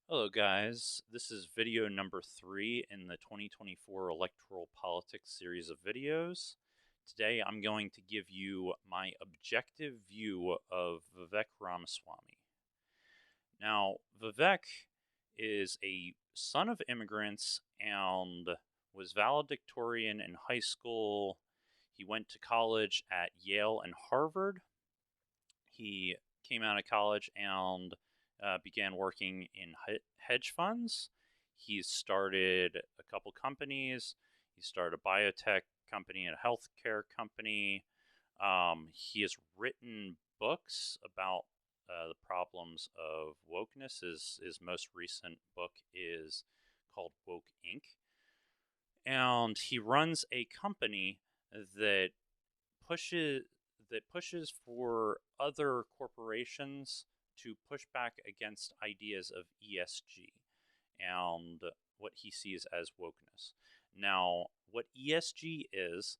Hello, guys. This is video number 3 in the 2024 Electoral Politics series of videos. Today, I'm going to give you my objective view of Vivek Ramaswamy. Now, Vivek is a son of immigrants and was valedictorian in high school. He went to college at Yale and Harvard. He came out of college and began working in hedge funds. He's started a couple companies. He started a biotech company and a healthcare company. He has written books about the problems of wokeness. His most recent book is called Woke Inc. And he runs a company that pushes pushes for other corporations to push back against ideas of ESG and what he sees as wokeness. Now, what ESG is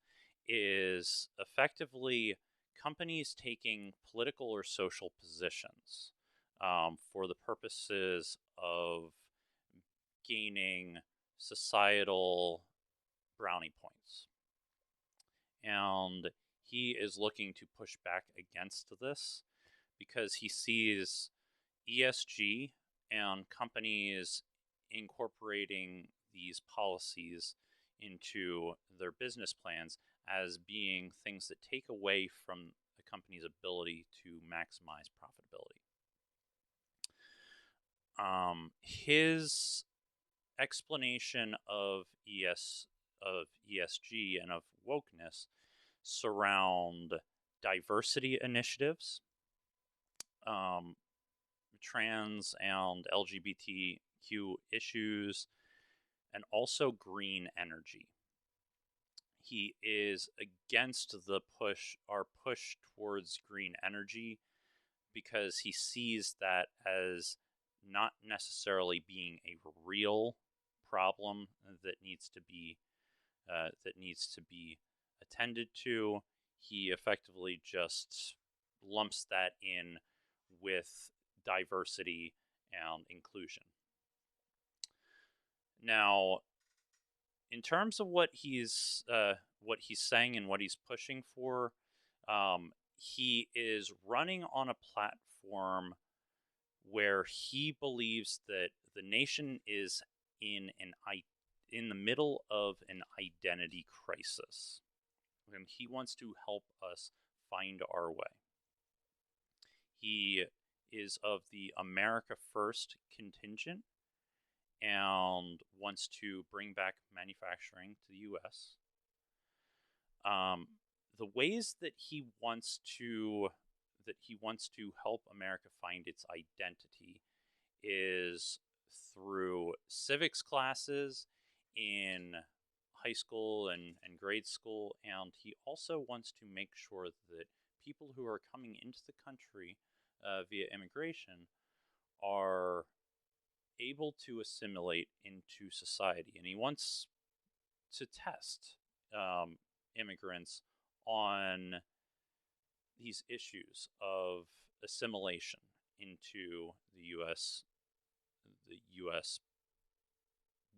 effectively companies taking political or social positions for the purposes of gaining societal brownie points. And he is looking to push back against this because he sees ESG and companies incorporating these policies into their business plans as being things that take away from the company's ability to maximize profitability. His explanation of ESG and of wokeness surround diversity initiatives, trans and LGBTQ issues, and also green energy. He is against our push towards green energy because he sees that as not necessarily being a real problem that needs to be attended to. He effectively just lumps that in with diversity and inclusion. Now, in terms of what he's saying and what he's pushing for, he is running on a platform where he believes that the nation is in the middle of an identity crisis, and he wants to help us find our way. He is of the America First contingent and wants to bring back manufacturing to the U.S. The ways that he wants to help America find its identity is through civics classes in high school and grade school, and he also wants to make sure that people who are coming into the country via immigration are able to assimilate into society, and he wants to test immigrants on these issues of assimilation into the U.S.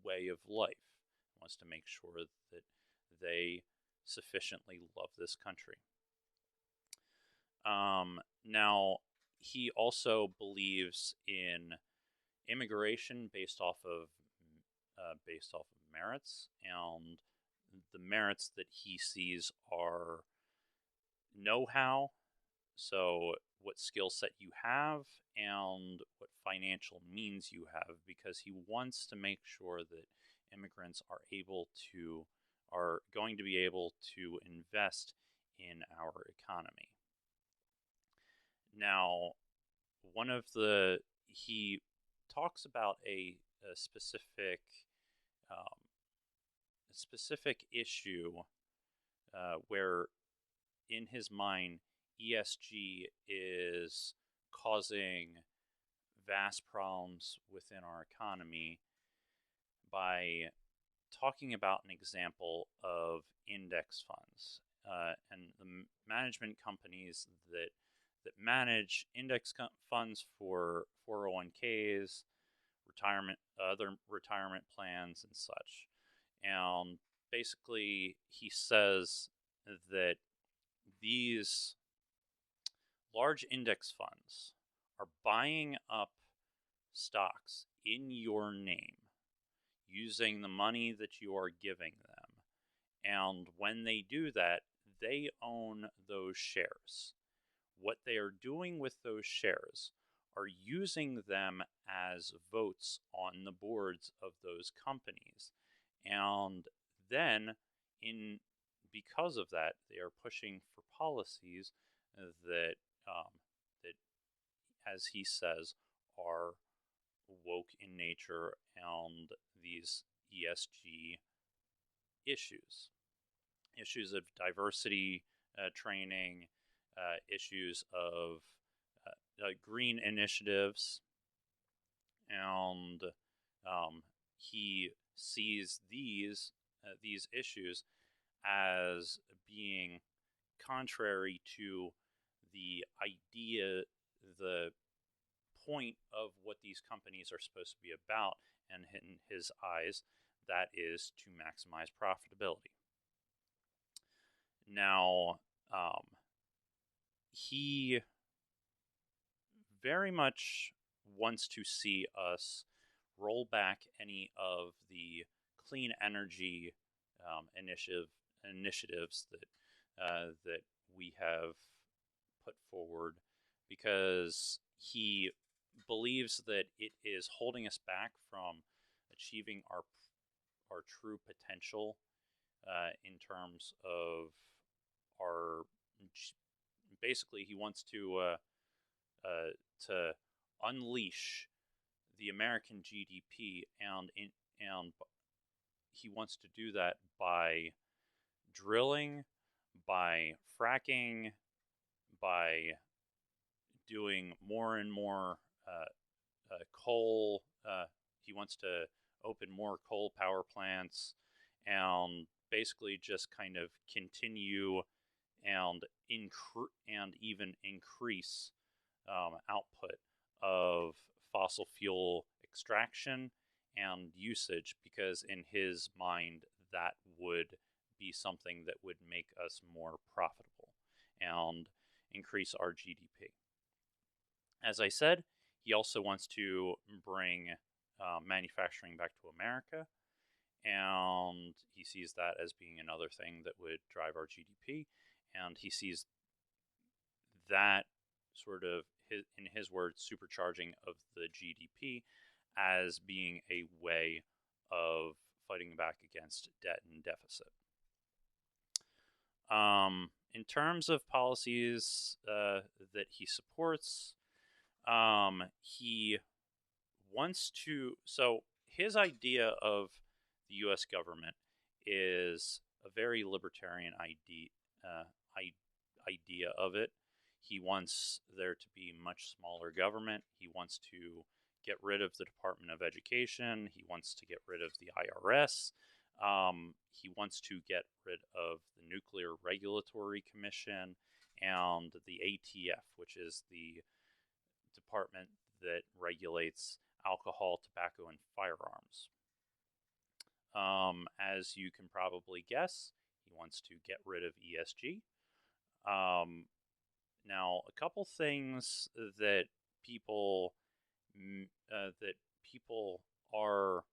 way of life. He wants to make sure that they sufficiently love this country. Now, he also believes in immigration based off of merits, and the merits that he sees are know-how, so what skill set you have and what financial means you have, because he wants to make sure that immigrants are going to be able to invest in our economy. Now, he talks about a specific issue where, in his mind, ESG is causing vast problems within our economy by talking about an example of index funds and the management companies that manage index funds for 401ks, other retirement plans and such. And basically, he says that these large index funds are buying up stocks in your name using the money that you are giving them. And when they do that, they own those shares. What they are doing with those shares are using them as votes on the boards of those companies. And then, because of that, they are pushing for policies that, that, as he says, are woke in nature and these ESG issues of diversity training, issues of green initiatives, and he sees these issues as being contrary to the idea, the point of what these companies are supposed to be about, and in his eyes, that is to maximize profitability. Now, he very much wants to see us roll back any of the clean energy initiatives that we have put forward, because he believes that it is holding us back from achieving our true potential in terms of our. Basically, he wants to unleash the American GDP, and he wants to do that by drilling, by fracking, by doing more and more coal. He wants to open more coal power plants, and basically just kind of continue and even increase output of fossil fuel extraction and usage, because in his mind that would be something that would make us more profitable and increase our GDP. As I said, he also wants to bring manufacturing back to America, and he sees that as being another thing that would drive our GDP, and he sees that sort of, in his words, supercharging of the GDP as being a way of fighting back against debt and deficit. In terms of policies that he supports, he wants to. So his idea of the U.S. government is a very libertarian idea of it. He wants there to be much smaller government. He wants to get rid of the Department of Education. He wants to get rid of the IRS. He wants to get rid of the Nuclear Regulatory Commission and the ATF, which is the department that regulates alcohol, tobacco, and firearms. As you can probably guess, he wants to get rid of ESG. Now, a couple things that people are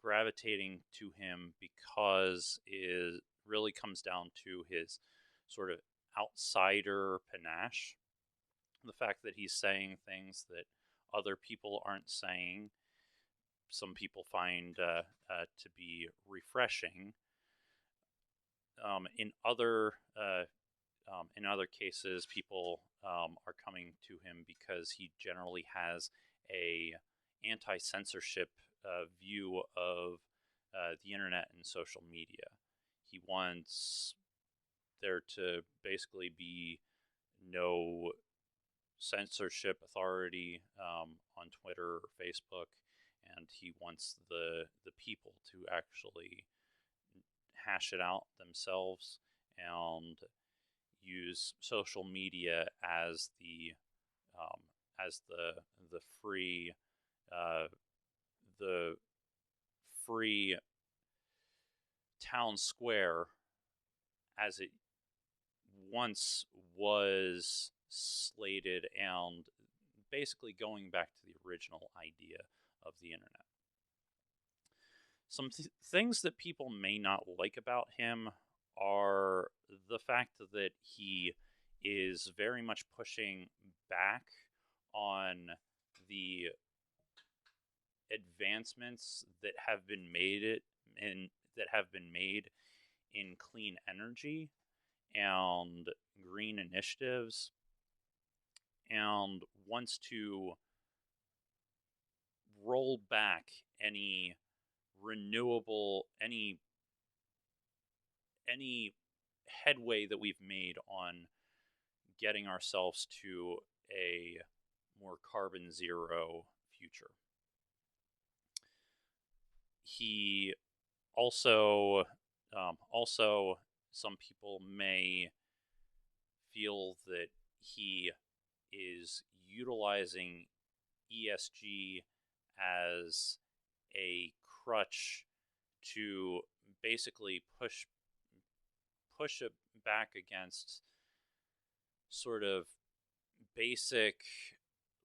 gravitating to him because it really comes down to his sort of outsider panache. The fact that he's saying things that other people aren't saying, some people find to be refreshing. In other cases, people are coming to him because he generally has a anti-censorship view of the internet and social media. He wants there to basically be no censorship authority on Twitter or Facebook, and he wants the people to actually hash it out themselves and use social media as the free the free town square as it once was slated, and basically going back to the original idea of the internet. Some things that people may not like about him are the fact that he is very much pushing back on the advancements that have been made in clean energy and green initiatives, and wants to roll back any renewable any headway that we've made on getting ourselves to a more carbon zero future. He also some people may feel that he is utilizing ESG as a crutch to basically push it back against sort of basic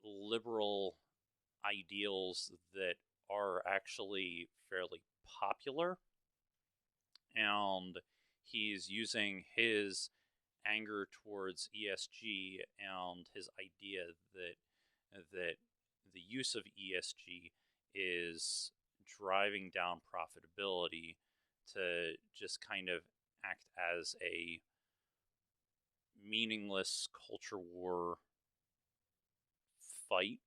liberal ideals that are actually fairly popular, and he's using his anger towards ESG and his idea that the use of ESG is driving down profitability to just kind of act as a meaningless culture war fight.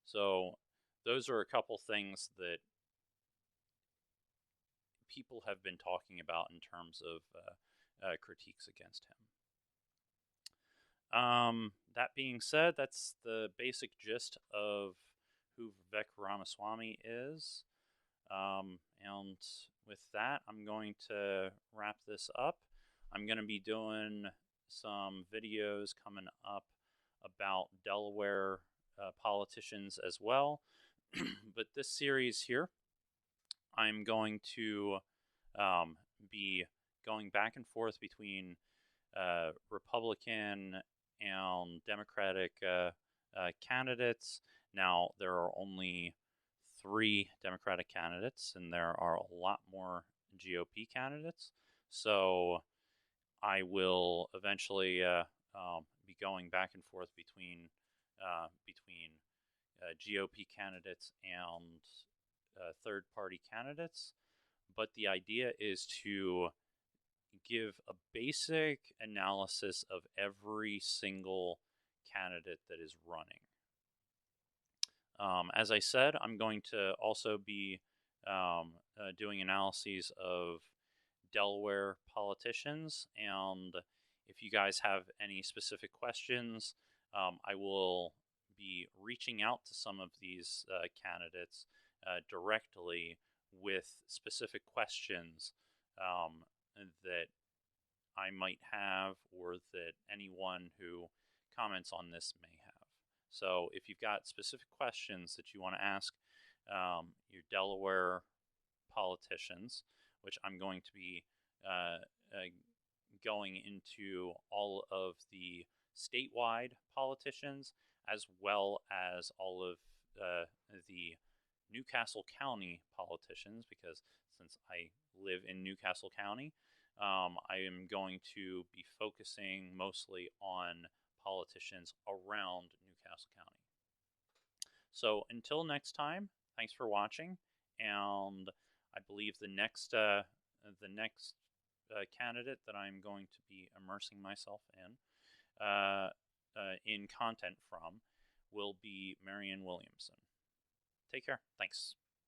So those are a couple things that people have been talking about in terms of critiques against him. That being said, that's the basic gist of who Vivek Ramaswamy is. And with that, I'm going to wrap this up. I'm going to be doing some videos coming up about Delaware politicians as well. But this series here, I'm going to be going back and forth between Republican and Democratic candidates. Now, there are only 3 Democratic candidates, and there are a lot more GOP candidates. So I will eventually be going back and forth between GOP candidates and third-party candidates. But the idea is to give a basic analysis of every single candidate that is running. As I said, I'm going to also be doing analyses of Delaware politicians, and if you guys have any specific questions, I will be reaching out to some of these candidates directly with specific questions that I might have, or that anyone who comments on this may have. So if you've got specific questions that you want to ask your Delaware politicians, which I'm going to be going into all of the statewide politicians, as well as all of the Newcastle County politicians, because since I live in Newcastle County, I am going to be focusing mostly on politicians around Newcastle County. So until next time, thanks for watching, and I believe the next candidate that I'm going to be immersing myself in content from will be Marianne Williamson. Take care. Thanks.